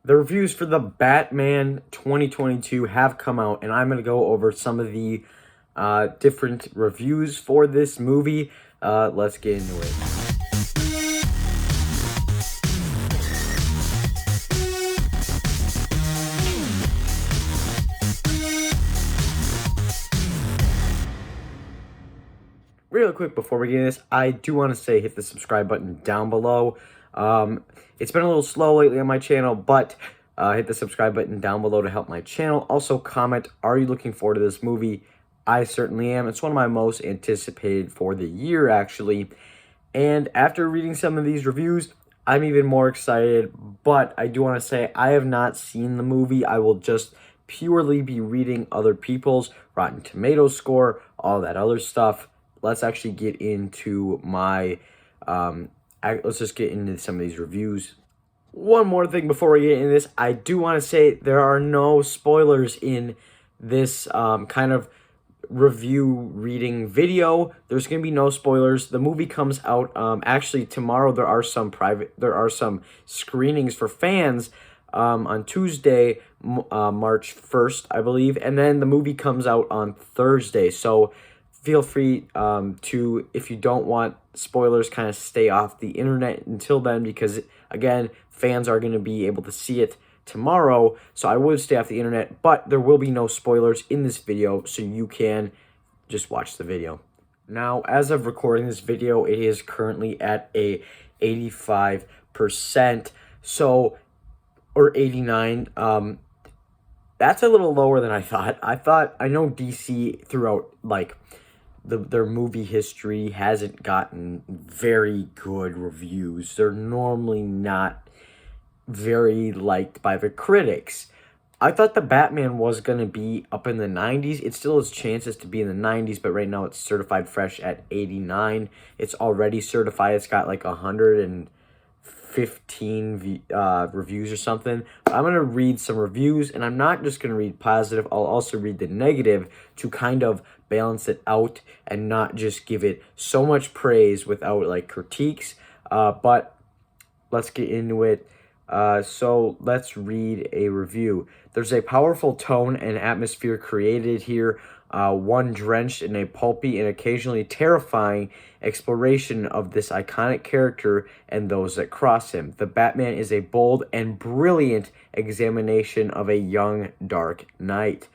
The reviews for the Batman 2022 have come out, and I'm going to go over some of the different reviews for this movie. Let's get into it. Real quick before we get into this, I do want to say hit the subscribe button down below. It's been a little slow lately on my channel, but hit the subscribe button down below to help my channel. Also comment, are you looking forward to this movie? I certainly am. It's one of my most anticipated for the year, actually. And after reading some of these reviews, I'm even more excited. But I do want to say I have not seen the movie. I will just purely be reading other people's Rotten Tomatoes score, all that other stuff. Let's actually get into let's just get into some of these reviews. One more thing before we get into this, I do want to say there are no spoilers in this kind of review reading video. There's going to be no spoilers. The movie comes out actually tomorrow. There are some screenings for fans on Tuesday, March 1st, I believe, and then the movie comes out on Thursday. So feel free to, if you don't want spoilers, kind of stay off the internet until then, because again, fans are going to be able to see it tomorrow. So I would stay off the internet, but there will be no spoilers in this video, so you can just watch the video. Now, as of recording this video, it is currently at a 85%, so, or 89. That's a little lower than I thought. I know DC throughout, like, their movie history hasn't gotten very good reviews. They're normally not very liked by the critics. I thought the Batman was going to be up in the 90s. It still has chances to be in the 90s, but right now it's certified fresh at 89. It's already certified. It's got like 115 reviews or something. But I'm going to read some reviews, and I'm not just going to read positive. I'll also read the negative to kind of balance it out and not just give it so much praise without like critiques. But let's get into it. So let's read a review. There's a powerful tone and atmosphere created here, one drenched in a pulpy and occasionally terrifying exploration of this iconic character and those that cross him. The Batman is a bold and brilliant examination of a young Dark Knight.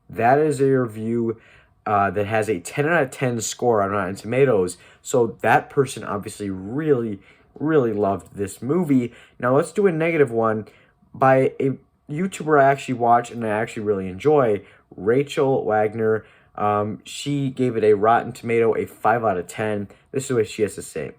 That is a review that has a 10 out of 10 score on Rotten Tomatoes. So that person obviously really loved this movie. Now let's do a negative one by a YouTuber I actually watch and I actually really enjoy, Rachel Wagner. She gave it a Rotten Tomato, a 5 out of 10. This is what she has to say.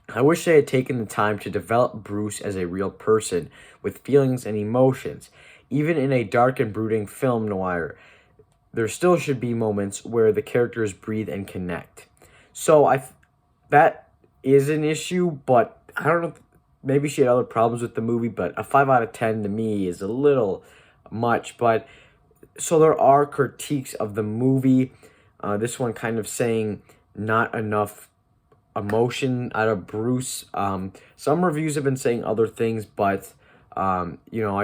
I wish they had taken the time to develop Bruce as a real person with feelings and emotions. Even in a dark and brooding film noir, there still should be moments where the characters breathe and connect. So that is an issue, but I don't know, maybe she had other problems with the movie, but a 5 out of 10 to me is a little much. But so there are critiques of the movie. This one kind of saying not enough emotion out of Bruce. Some reviews have been saying other things, but I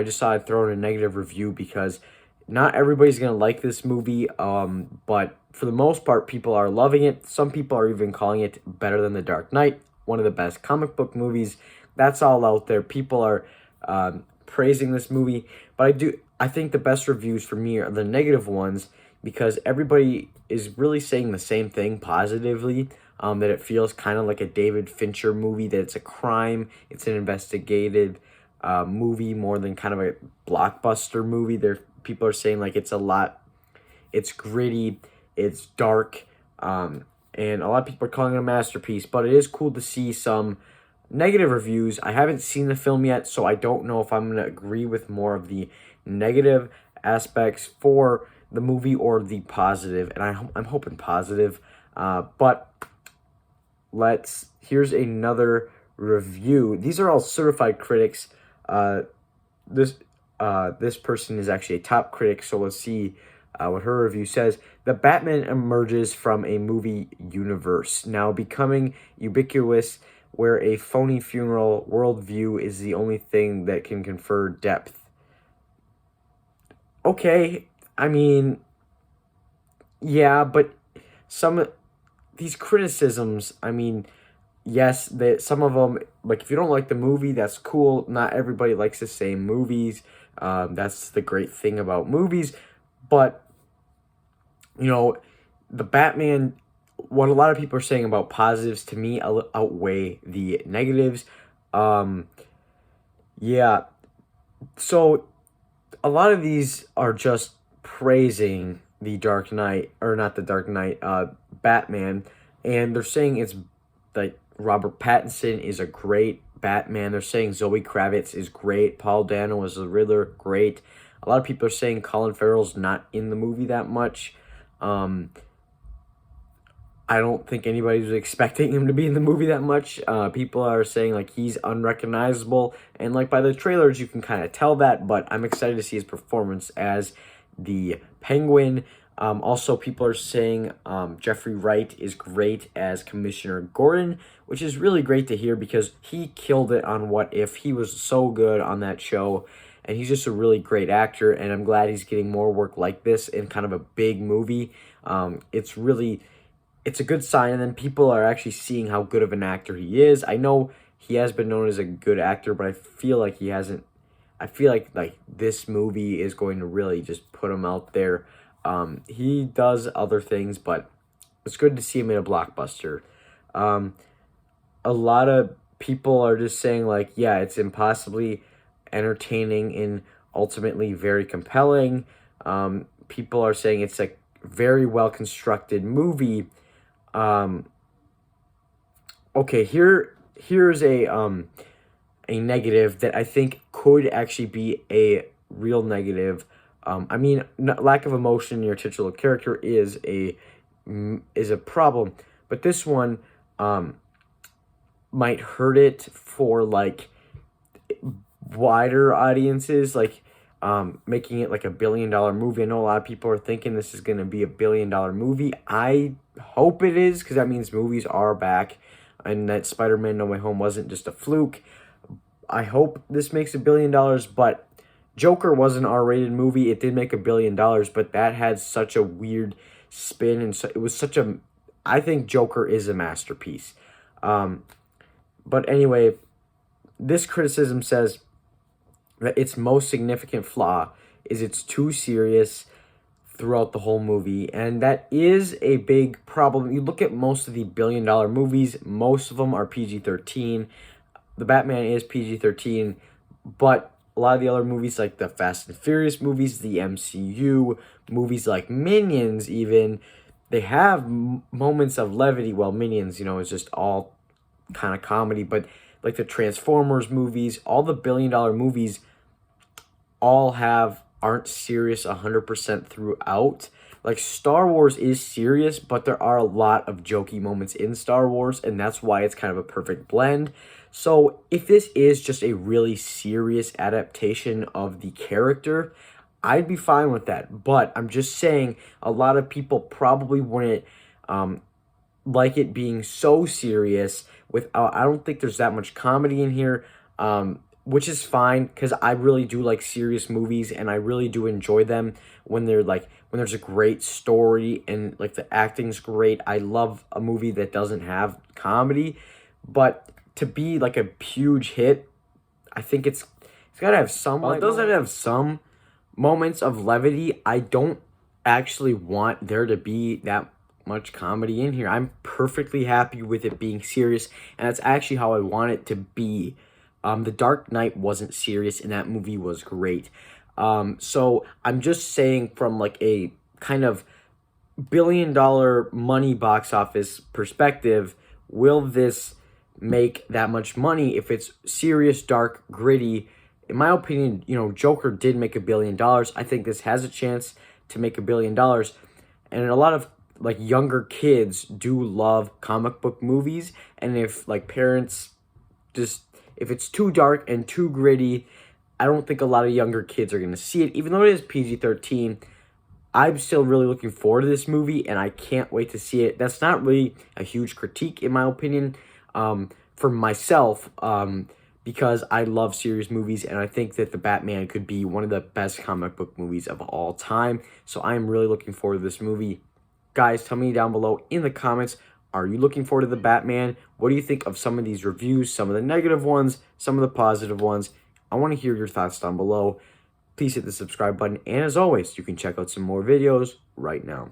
just thought I'd throw in a negative review because not everybody's going to like this movie, but for the most part, people are loving it. Some people are even calling it better than The Dark Knight, one of the best comic book movies. That's all out there. People are praising this movie, but I think the best reviews for me are the negative ones because everybody is really saying the same thing positively, that it feels kind of like a David Fincher movie, that it's a crime, it's an investigative movie more than kind of a blockbuster movie. People are saying like it's gritty, it's dark, and a lot of people are calling it a masterpiece, but it is cool to see some negative reviews. I haven't seen the film yet, so I don't know if I'm going to agree with more of the negative aspects for the movie or the positive, and I'm hoping positive, but here's another review. These are all certified critics. This person is actually a top critic, so let's see what her review says. The Batman emerges from a movie universe, now becoming ubiquitous where a phony funeral worldview is the only thing that can confer depth. Okay, I mean, yeah, but some of these criticisms, I mean, yes, that some of them, like if you don't like the movie, that's cool. Not everybody likes the same movies. That's the great thing about movies. But you know, the Batman, what a lot of people are saying about positives to me outweigh the negatives. Um, yeah, so a lot of these are just praising the Dark Knight, or not the Dark Knight, Batman, and they're saying it's like Robert Pattinson is a great Batman. They're saying Zoe Kravitz is great. Paul Dano is the Riddler, great. A lot of people are saying Colin Farrell's not in the movie that much. Um, I don't think anybody was expecting him to be in the movie that much. People are saying like he's unrecognizable, and like by the trailers you can kind of tell that. But I'm excited to see his performance as the Penguin. Also, people are saying Jeffrey Wright is great as Commissioner Gordon, which is really great to hear because he killed it on What If. He was so good on that show, and he's just a really great actor. And I'm glad he's getting more work like this in kind of a big movie. It's a good sign, and then people are actually seeing how good of an actor he is. I know he has been known as a good actor, but I feel like he hasn't. I feel like this movie is going to really just put him out there. He does other things, but it's good to see him in a blockbuster. A lot of people are just saying like, yeah, it's impossibly entertaining and ultimately very compelling. People are saying it's a very well constructed movie. Okay, here's a negative that I think could actually be a real negative. I mean, lack of emotion in your titular character is a problem, but this one might hurt it for like wider audiences, like making it like $1 billion movie. I know a lot of people are thinking this is going to be $1 billion movie. I hope it is, because that means movies are back and that Spider-Man No Way Home wasn't just a fluke. I hope this makes $1 billion, but Joker was an R-rated movie. It did make $1 billion, but that had such a weird spin, and so it was such a. I think Joker is a masterpiece. But anyway, this criticism says that its most significant flaw is it's too serious throughout the whole movie, and that is a big problem. You look at most of the $1 billion movies, most of them are PG-13. The Batman is PG-13, but a lot of the other movies, like the Fast and Furious movies, the MCU, movies like Minions even, they have moments of levity. Well, Minions, is just all kind of comedy, but like the Transformers movies, all the $1 billion movies all aren't serious 100% throughout. Like Star Wars is serious, but there are a lot of jokey moments in Star Wars, and that's why it's kind of a perfect blend. So if this is just a really serious adaptation of the character, I'd be fine with that. But I'm just saying a lot of people probably wouldn't like it being so serious. I don't think there's that much comedy in here, which is fine, because I really do like serious movies, and I really do enjoy them when there's a great story and like the acting's great. I love a movie that doesn't have comedy, but to be like a huge hit, I think it's got to have some. It doesn't have some moments of levity. I don't actually want there to be that much comedy in here. I'm perfectly happy with it being serious, and that's actually how I want it to be. The Dark Knight wasn't serious, and that movie was great. So I'm just saying from like a kind of $1 billion money box office perspective, will this make that much money if it's serious, dark, gritty? In my opinion, Joker did make $1 billion. I think this has a chance to make $1 billion. And a lot of like younger kids do love comic book movies. And if like parents if it's too dark and too gritty, I don't think a lot of younger kids are going to see it. Even though it is PG-13, I'm still really looking forward to this movie, and I can't wait to see it. That's not really a huge critique, in my opinion. for myself, because I love serious movies, and I think that The Batman could be one of the best comic book movies of all time. So I am really looking forward to this movie. Guys, tell me down below in the comments, are you looking forward to The Batman? What do you think of some of these reviews, some of the negative ones, some of the positive ones? I want to hear your thoughts down below. Please hit the subscribe button, and as always, you can check out some more videos right now.